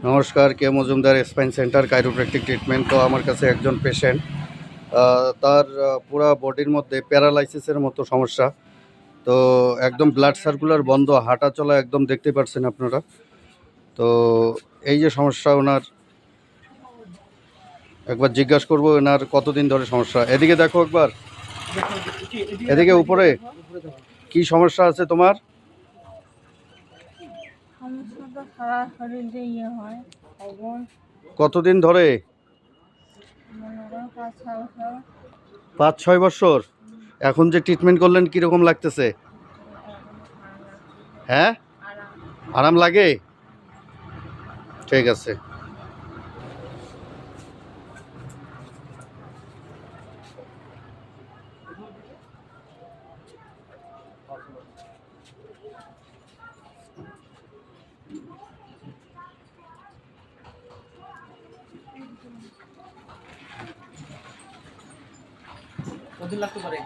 নমস্কার, K Majumdar spine centre chiropractic treatment. তো আমার কাছে একজন পেশেন্ট, তার পুরা বডির মধ্যে প্যারালাইসিসের মতো সমস্যা। তো একদম ব্লাড সার্কুলার বন্ধ, হাঁটা চলা একদম দেখতে পাচ্ছেন আপনারা। তো এই যে সমস্যা ওনার, একবার জিজ্ঞাসা করবো ওনার কতদিন ধরে সমস্যা। এদিকে দেখো একবার, এদিকে উপরে কি সমস্যা আছে তোমার? সমস্যাটা সারা শরীরে হয় এখন। কতদিন ধরে? মনে করো 5-6 বছর। 5-6 বছর। এখন যে ট্রিটমেন্ট করলেন কীরকম লাগতেছে? হ্যাঁ, আরাম। আরাম লাগে? ঠিক আছে। কতদিন লাগতে পারে?